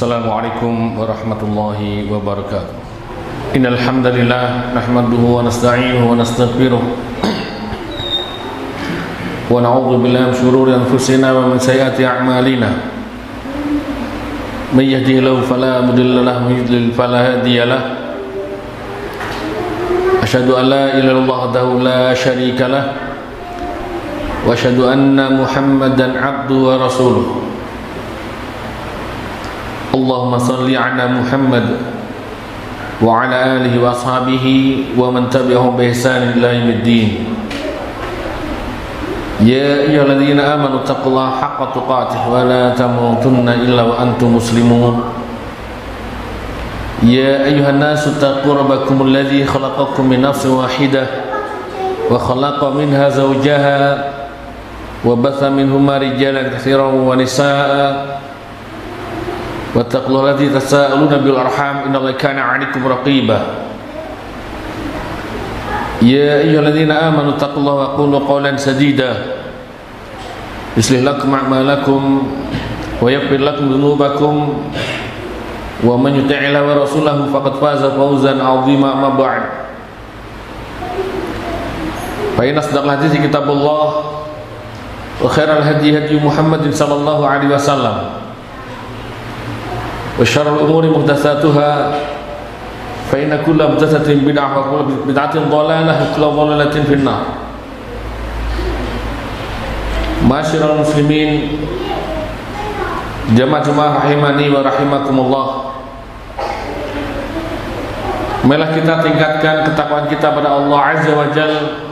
Assalamualaikum warahmatullahi wabarakatuh. Innal hamdalillah nahmaduhu wa nasta'inuhu wa nastaghfiruh wa na'udzu billahi min shururi anfusina wa min sayyiati a'malina. May yahdihillahu fala mudilla lahu wa may yudlil fala hadiya lahu. Asyhadu an la ilaha illallah wahdahu la syarika lahu wa asyhadu anna Muhammadan 'abduhu wa rasuluh. Allahumma salli ala Muhammad wa ala alihi wa ashabihi wa man tabi'ahum bi ihsan ila yaumiddin. Ya ayyuhalladzina amanu taqullaha haqqa tuqatih wa la tamutunna illa wa antum muslimun. Ya ayyuhan nasu taqu rabbakumul ladzi khalaqakum min nafsin wahidah wa khalaqa minha zawjaha wa batha minhuma rijalan katsiran wa nisaa'a. Wattaqullaha allazi tasaaluna bil arham innallaha kana 'alaikum raqiba. Ya ayyuhalladzina amanu taqullaha wa qulu qawlan sadida yuslih lakum a'malakum wa yaghfir lakum dhunubakum wa man yuti'illaha wa rasulahu faqad faza fawzan 'azima. Amma ba'd. Fa inna asdaqal hadithi kitabullah wa khairal hadi hadi Muhammadin sallallahu alaihi wasallam. Wa syarrul umuri muhdatsatuha fa inna kulla muhdatsatin bid'ah wa kullu bid'atin dhalalah wa kullu dhalalatin finnar. Ma'asyiral muslimin, jamaah rahimani wa rahimakumullah. Marilah kita tingkatkan ketakwaan kita pada Allah Azza wa Jalla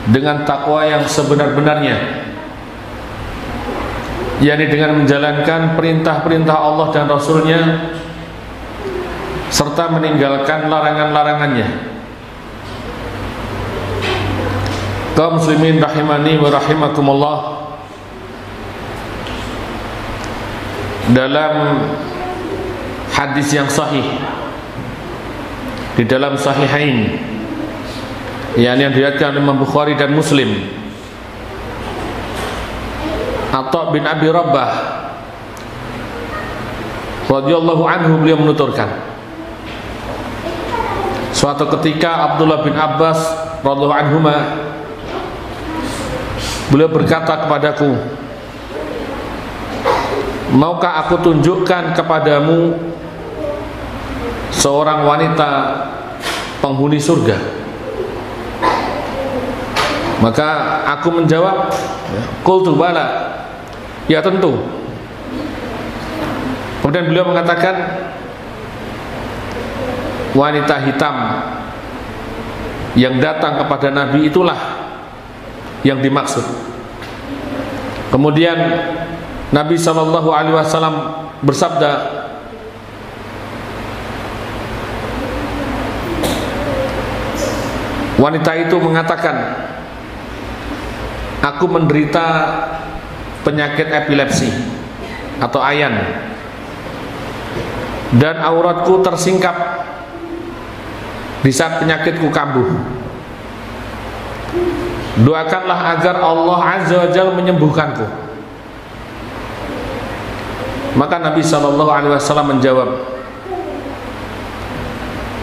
dengan takwa yang sebenar-benarnya, yakni dengan menjalankan perintah-perintah Allah dan Rasul-Nya serta meninggalkan larangan-larangannya. Kaum muslimin rahimani wa rahimakumullah, dalam hadis yang sahih di dalam Sahihain, yang diriwayatkan oleh Imam Bukhari dan Muslim, Atha bin Abi Rabbah radhiyallahu anhu, beliau menuturkan, suatu ketika Abdullah bin Abbas radhiyallahu anhuma, beliau berkata kepadaku, maukah aku tunjukkan kepadamu seorang wanita penghuni surga? Maka aku menjawab, qultu bala, ya tentu. Kemudian beliau mengatakan, wanita hitam yang datang kepada Nabi itulah yang dimaksud. Kemudian Nabi SAW bersabda, wanita itu mengatakan, aku menderita penyakit epilepsi atau ayan, dan auratku tersingkap di saat penyakitku kambuh. Doakanlah agar Allah Azza wa Jalla menyembuhkanku. Maka Nabi SAW menjawab,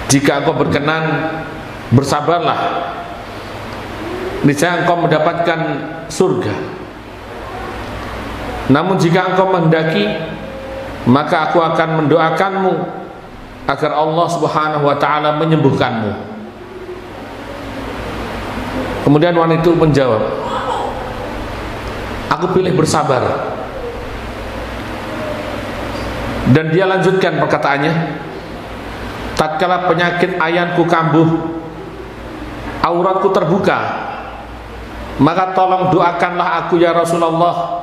jika engkau berkenan, bersabarlah, niscaya engkau mendapatkan surga. Namun jika engkau menghendaki, maka aku akan mendoakanmu agar Allah Subhanahu wa ta'ala menyembuhkanmu. Kemudian wanita itu menjawab, aku pilih bersabar. Dan dia lanjutkan perkataannya, tatkala penyakit ayanku kambuh, auratku terbuka, maka tolong doakanlah aku ya Rasulullah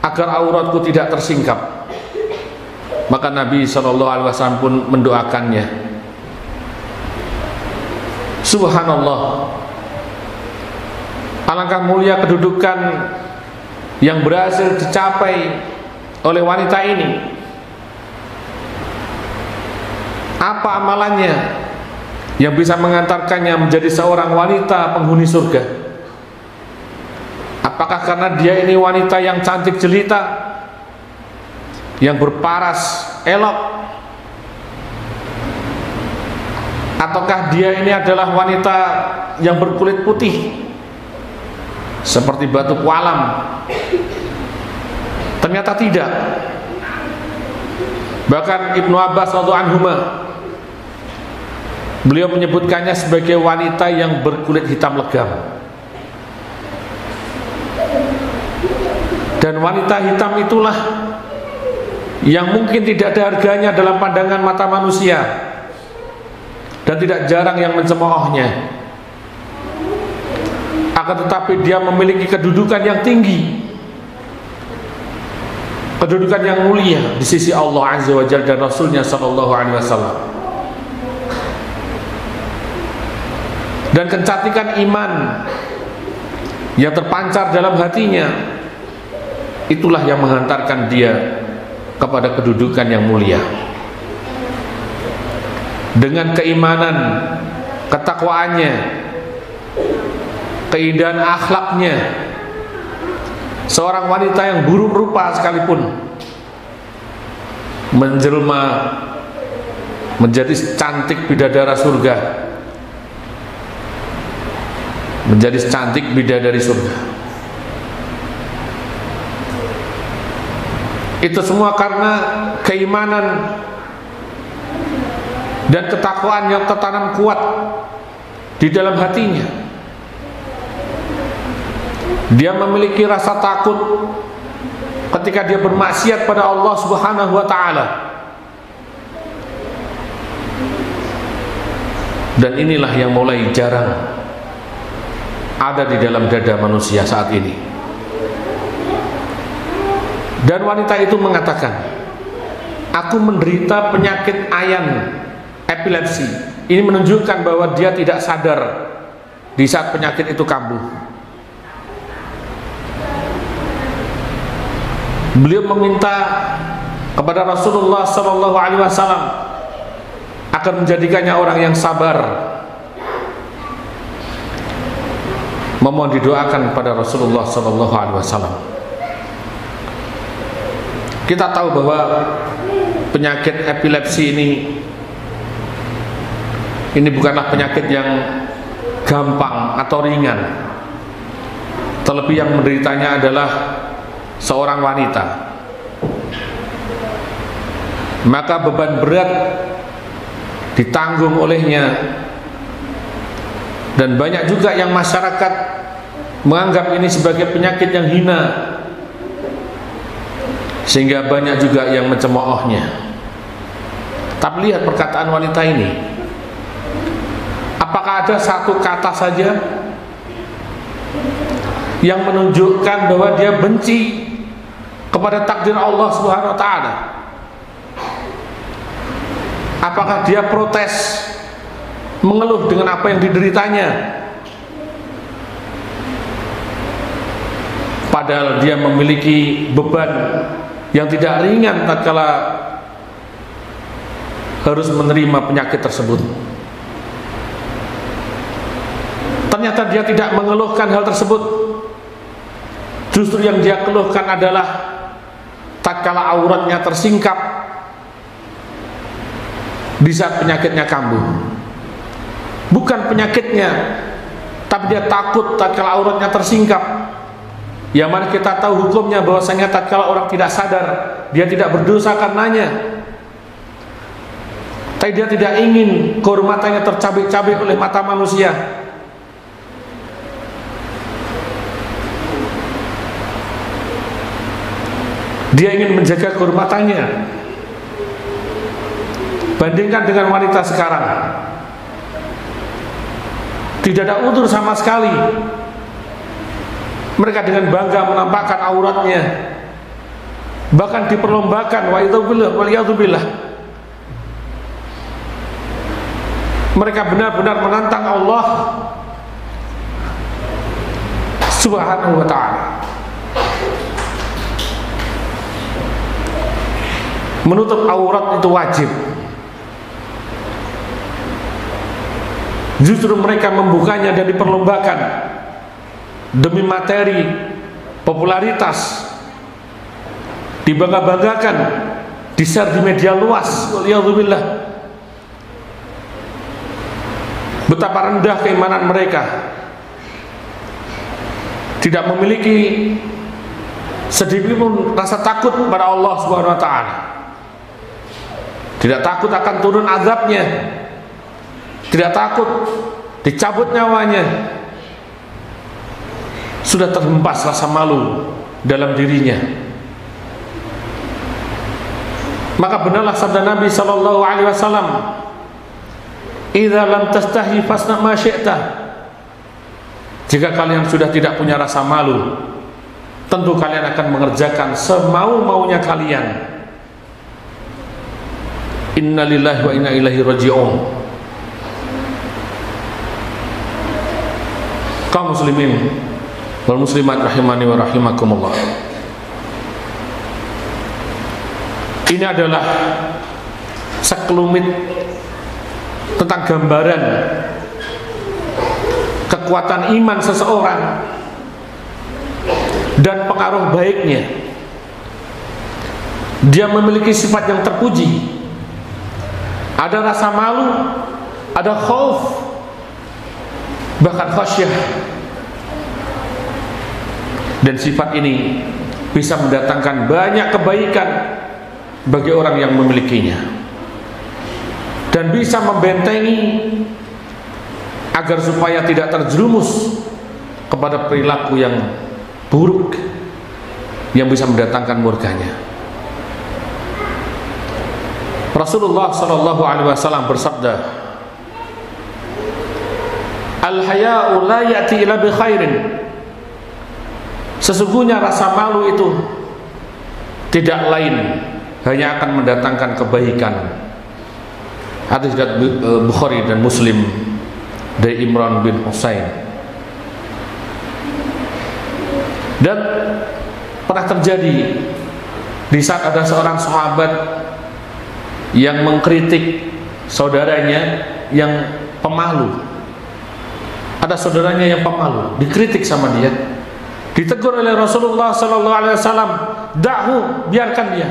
agar auratku tidak tersingkap. Maka Nabi SAW pun mendoakannya. Subhanallah, alangkah mulia kedudukan yang berhasil dicapai oleh wanita ini. Apa amalannya yang bisa mengantarkannya menjadi seorang wanita penghuni surga? Apakah karena dia ini wanita yang cantik jelita, yang berparas elok, ataukah dia ini adalah wanita yang berkulit putih seperti batu kualam? Ternyata tidak. Bahkan Ibnu Abbas radhiyallahu anhuma, beliau menyebutkannya sebagai wanita yang berkulit hitam legam. Dan wanita hitam itulah yang mungkin tidak ada harganya dalam pandangan mata manusia, dan tidak jarang yang mencemoohnya. Akan tetapi dia memiliki kedudukan yang tinggi, kedudukan yang mulia di sisi Allah Azza wa Jalla dan Rasulnya Sallallahu Alaihi Wasallam. Dan kecantikan iman yang terpancar dalam hatinya, itulah yang menghantarkan dia kepada kedudukan yang mulia. Dengan keimanan, ketakwaannya, keindahan akhlaknya, seorang wanita yang buruk rupa sekalipun menjelma menjadi cantik bidadari surga, menjadi cantik bidadari surga. Itu semua karena keimanan dan ketakwaan yang tertanam kuat di dalam hatinya. Dia memiliki rasa takut ketika dia bermaksiat pada Allah Subhanahu wa taala. Dan inilah yang mulai jarang ada di dalam dada manusia saat ini. Dan wanita itu mengatakan, aku menderita penyakit ayan, epilepsi. Ini menunjukkan bahwa dia tidak sadar di saat penyakit itu kambuh. Beliau meminta kepada Rasulullah Sallallahu Alaihi Wasallam akan menjadikannya orang yang sabar, memohon didoakan kepada Rasulullah Sallallahu Alaihi Wasallam. Kita tahu bahwa penyakit epilepsi ini bukanlah penyakit yang gampang atau ringan. Terlebih yang menderitanya adalah seorang wanita. Maka beban berat ditanggung olehnya. Dan banyak juga yang masyarakat menganggap ini sebagai penyakit yang hina, sehingga banyak juga yang mencemoohnya. Tapi lihat perkataan wanita ini. Apakah ada satu kata saja yang menunjukkan bahwa dia benci kepada takdir Allah Subhanahu wa taala? Apakah dia protes, mengeluh dengan apa yang dideritanya? Padahal dia memiliki beban yang tidak ringan tatkala harus menerima penyakit tersebut. Ternyata dia tidak mengeluhkan hal tersebut. Justru yang dia keluhkan adalah tatkala auratnya tersingkap di saat penyakitnya kambuh. Bukan penyakitnya, tapi dia takut tatkala auratnya tersingkap. Yang mana kita tahu hukumnya bahwasanya tatkala orang tidak sadar, dia tidak berdosa karenanya. Tapi dia tidak ingin kehormatannya tercabik-cabik oleh mata manusia. Dia ingin menjaga kehormatannya. Bandingkan dengan wanita sekarang, tidak ada udzur sama sekali. Mereka dengan bangga menampakkan auratnya, bahkan diperlombakan. Wa'idzubillah. Mereka benar-benar menantang Allah Subhanahu wa ta'ala. Menutup aurat itu wajib. Justru mereka membukanya dan diperlombakan demi materi, popularitas, dibangga-banggakan. di-share di media luas, waliyadzubillah, betapa rendah keimanan mereka, tidak memiliki sedikit pun rasa takut kepada Allah Subhanahu wa taala, tidak takut akan turun azabnya, tidak takut dicabut nyawanya. Sudah terhempas rasa malu dalam dirinya. Maka benarlah sabda Nabi sallallahu alaihi wasallam, "Idza lam tastahi fasna ma syi'ta." Jika kalian sudah tidak punya rasa malu, tentu kalian akan mengerjakan semau-maunya kalian. Innalillahi wa inna ilaihi raji'un. Kaum muslimin wal muslimat rahimani wa rahimakumullah. Ini adalah sekelumit tentang gambaran kekuatan iman seseorang dan pengaruh baiknya. Dia memiliki sifat yang terpuji. Ada rasa malu, ada khauf, bahkan khasyah. Dan sifat ini bisa mendatangkan banyak kebaikan bagi orang yang memilikinya, dan bisa membentengi agar supaya tidak terjerumus kepada perilaku yang buruk yang bisa mendatangkan murkanya. Rasulullah sallallahu alaihi wasallam bersabda, "Al-haya'u la ya'ti illa bi khairin." Sesungguhnya rasa malu itu tidak lain, hanya akan mendatangkan kebaikan. Hadis riwayat Bukhari dan Muslim dari Imran bin Husain. Dan pernah terjadi di saat ada seorang sahabat yang mengkritik saudaranya yang pemalu. Ada saudaranya yang pemalu, dikritik sama dia, ditegur oleh Rasulullah sallallahu alaihi wasallam, "Da'hu, biarkan dia.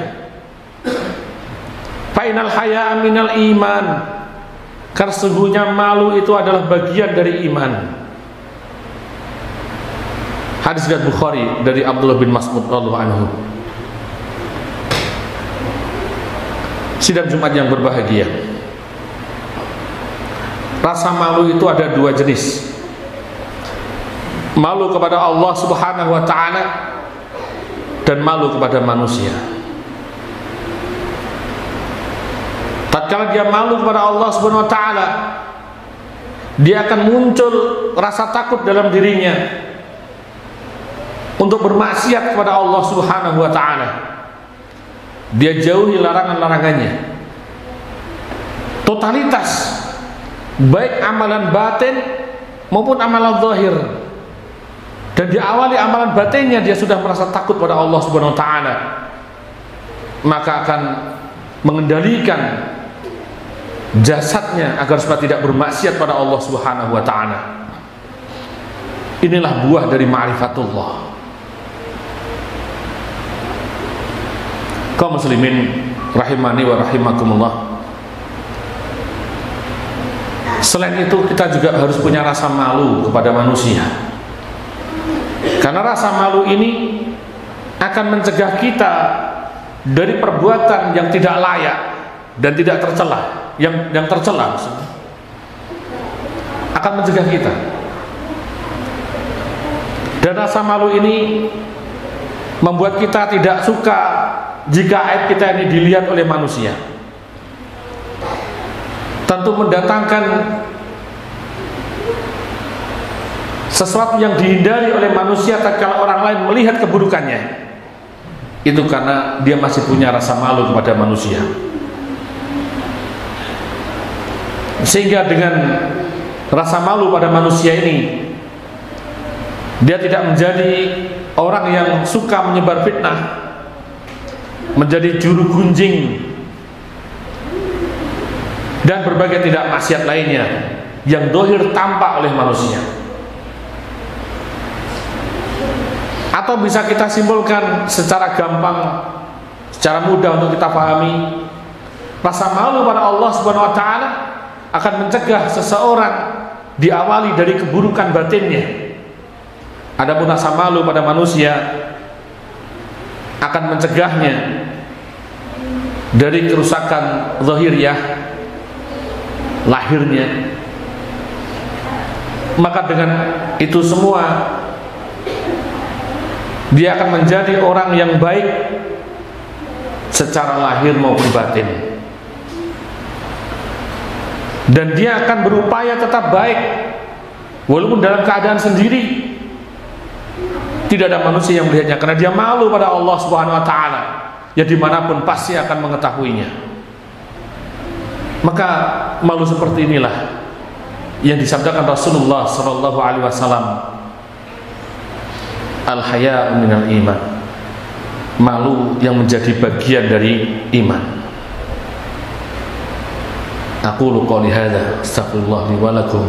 Fainal haya'a minal iman." Karena sesungguhnya malu itu adalah bagian dari iman. Hadis riwayat Bukhari dari Abdullah bin Mas'ud radhiyallahu anhu. Sidang Jumat yang berbahagia, rasa malu itu ada dua jenis. Malu kepada Allah Subhanahu wa ta'ala dan malu kepada manusia. Tatkala dia malu kepada Allah Subhanahu wa ta'ala, dia akan muncul rasa takut dalam dirinya untuk bermaksiat kepada Allah Subhanahu wa ta'ala. Dia jauhi larangan-larangannya. Totalitas, baik amalan batin maupun amalan zahir. Dan diawali amalan batinnya dia sudah merasa takut pada Allah Subhanahu wa ta'ala, maka akan mengendalikan jasadnya agar supaya tidak bermaksiat pada Allah Subhanahu wa ta'ala. Inilah buah dari ma'rifatullah. Kaum muslimin rahimani wa rahimakumullah. Selain itu kita juga harus punya rasa malu kepada manusia. Karena rasa malu ini akan mencegah kita dari perbuatan yang tidak layak dan tidak tercela, yang tercela maksudnya. Akan mencegah kita. Dan rasa malu ini membuat kita tidak suka jika aib kita ini dilihat oleh manusia. Tentu mendatangkan sesuatu yang dihindari oleh manusia tatkala orang lain melihat keburukannya. Itu karena dia masih punya rasa malu kepada manusia. Sehingga dengan rasa malu pada manusia ini, dia tidak menjadi orang yang suka menyebar fitnah, menjadi juru gunjing dan berbagai tidak maksiat lainnya yang dohir tampak oleh manusia. Atau bisa kita simpulkan secara gampang, secara mudah untuk kita pahami, rasa malu pada Allah Subhanahu wa taala akan mencegah seseorang diawali dari keburukan batinnya. Adapun rasa malu pada manusia akan mencegahnya dari kerusakan zahiriyah, lahirnya. Maka dengan itu semua dia akan menjadi orang yang baik secara lahir maupun batin, dan dia akan berupaya tetap baik walaupun dalam keadaan sendiri. Tidak ada manusia yang melihatnya karena dia malu pada Allah Subhanahu wa taala. Ya dimanapun pasti akan mengetahuinya. Maka malu seperti inilah yang disabdakan Rasulullah sallallahu alaihi wasallam, al-haya'u minal iman. Malu yang menjadi bagian dari iman. Aqulu qouli hadza astaghfirullah li wa lakum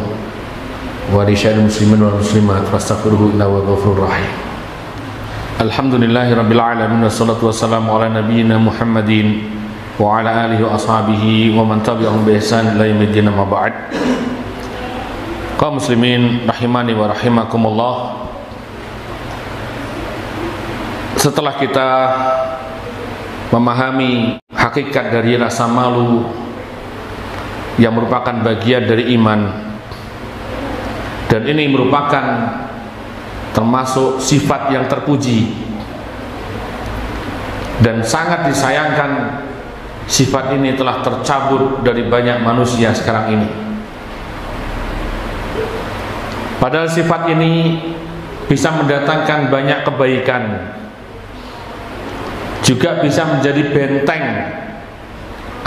wa li sya'il muslimin wal muslimat fastaghfiruhu innahu huwal ghafurur rahim. Alhamdulillahi rabbil alamin wassalatu wassalamu ala nabiyyina Muhammadin wa ala alihi wa ashabihi wa man tabi'ahum bi ihsan ila yaumil amma ba'd. Kaum muslimin rahimani wa rahimakumullah. Setelah kita memahami hakikat dari rasa malu yang merupakan bagian dari iman, dan ini merupakan termasuk sifat yang terpuji dan sangat disayangkan, sifat ini telah tercabut dari banyak manusia sekarang ini. Padahal sifat ini bisa mendatangkan banyak kebaikan, juga bisa menjadi benteng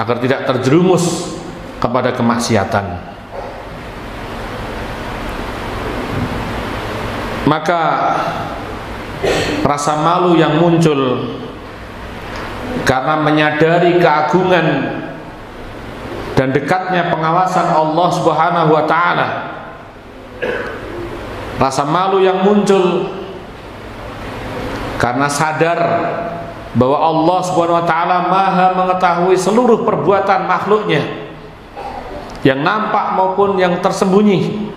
agar tidak terjerumus kepada kemaksiatan. Maka rasa malu yang muncul karena menyadari keagungan dan dekatnya pengawasan Allah Subhanahu wa taala, rasa malu yang muncul karena sadar bahwa Allah Subhanahu wa taala Maha mengetahui seluruh perbuatan makhluknya, yang nampak maupun yang tersembunyi.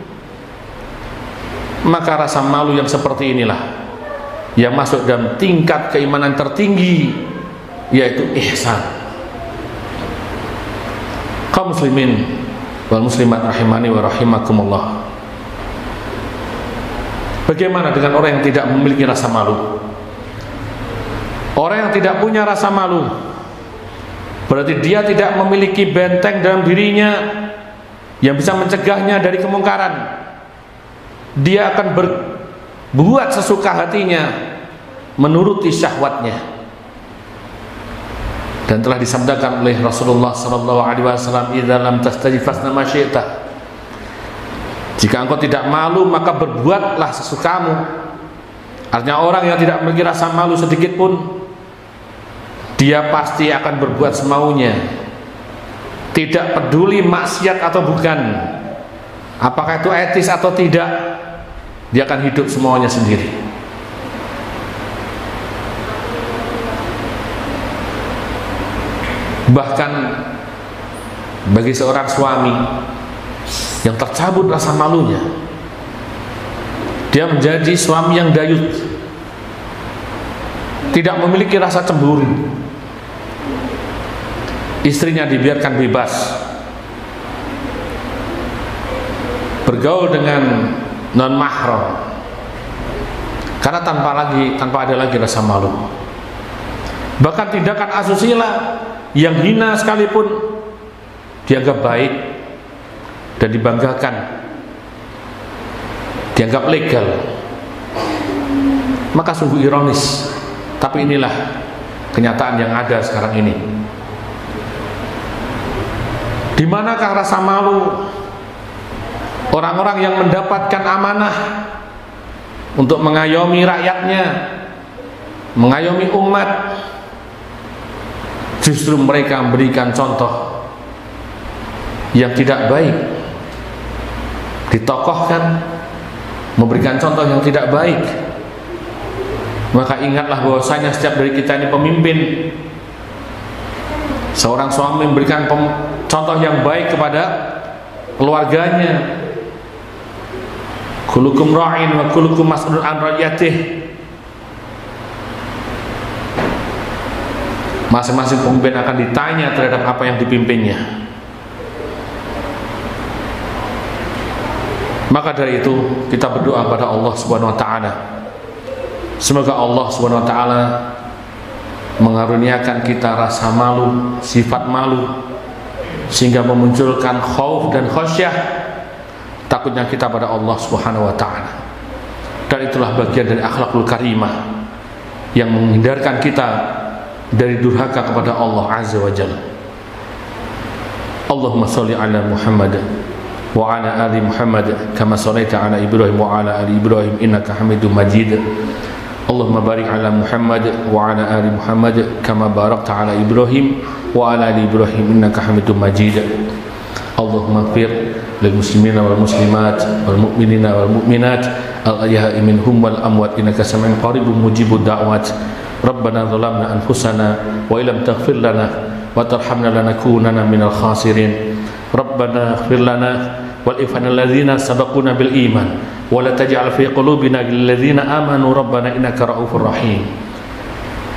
Maka rasa malu yang seperti inilah yang masuk dalam tingkat keimanan tertinggi, yaitu ihsan. Kaum muslimin wal muslimat rahimani wa rahimakumullah. Bagaimana dengan orang yang tidak memiliki rasa malu? Orang yang tidak punya rasa malu berarti dia tidak memiliki benteng dalam dirinya yang bisa mencegahnya dari kemungkaran. Dia akan berbuat sesuka hatinya, menuruti syahwatnya. Dan telah disabdakan oleh Rasulullah sallallahu alaihi wasallam, "Idza lam tastajib fasna ma syi'ta." Jika engkau tidak malu, maka berbuatlah sesukamu. Artinya orang yang tidak memiliki rasa malu sedikit pun, dia pasti akan berbuat semaunya. Tidak peduli maksiat atau bukan, apakah itu etis atau tidak, dia akan hidup semuanya sendiri. Bahkan bagi seorang suami yang tercabut rasa malunya, dia menjadi suami yang dayut, tidak memiliki rasa cemburu. Istrinya dibiarkan bebas bergaul dengan non mahram, karena tanpa ada lagi rasa malu. Bahkan tindakan asusila yang hina sekalipun dianggap baik dan dibanggakan, dianggap legal. Maka sungguh ironis, tapi inilah kenyataan yang ada sekarang ini. Di manakah rasa malu orang-orang yang mendapatkan amanah untuk mengayomi rakyatnya, mengayomi umat? Justru mereka memberikan contoh yang tidak baik, ditokohkan, memberikan contoh yang tidak baik. Maka ingatlah bahwasanya setiap dari kita ini pemimpin, Seorang suami memberikan contoh yang baik kepada keluarganya. Kullukum ra'in wa kullukum mas'ulun an ra'iyatih. Masing-masing pemimpin akan ditanya terhadap apa yang dipimpinnya. Maka dari itu kita berdoa pada Allah Subhanahu wa taala. Semoga Allah Subhanahu wa taala mengaruniakan kita rasa malu, sifat malu, sehingga memunculkan khauf dan khasyah, takutnya kita pada Allah Subhanahu wa taala. Dan itulah bagian dari akhlakul karimah yang menghindarkan kita dari durhaka kepada Allah Azza wa Jalla. Allahumma sholli ala Muhammad wa ala ali Muhammad kama shallaita ala Ibrahim wa ala ali Ibrahim innaka Hamidum Majid. Allahumma barik ala Muhammad wa ala ali Muhammad kama barakta ala Ibrahim wa ala ali Ibrahim innaka Hamidum Majid. Allahumma ighfir lil muslimina wal muslimat wal mu'minina wal mu'minat al ahya'i minhum wal amwat innaka sami'un qaribun mujibud da'wat. Rabbana zalamna anfusana wa illam taghfir lana wa tarhamna lanakunanna minal khasirin. Rabbana ighfir lana wal ikhwanil ladzina sabaquna bil iman wa la taj'al fi qulubina lil ladzina amanu rabbana innaka ra'ufur rahim.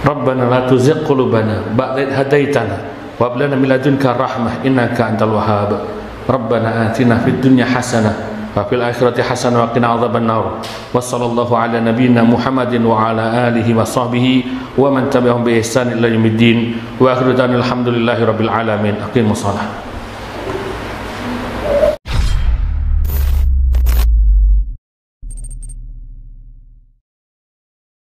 Rabbana la tuzigh qulubana ba'da idh hadaitana wa hab lana min ladunka rahmah innaka antal wahhab. Rabbana atina fid dunya hasanah wa fil akhirati hasanah wa qina adzaban nar. Wa sallallahu ala nabiyyina Muhammadin wa ala alihi wa sahbihi wa man tabi'ahum bi ihsan ila yaumiddin. Wa akhiru da'wana alhamdulillahi rabbil alamin. Aqimus shalah.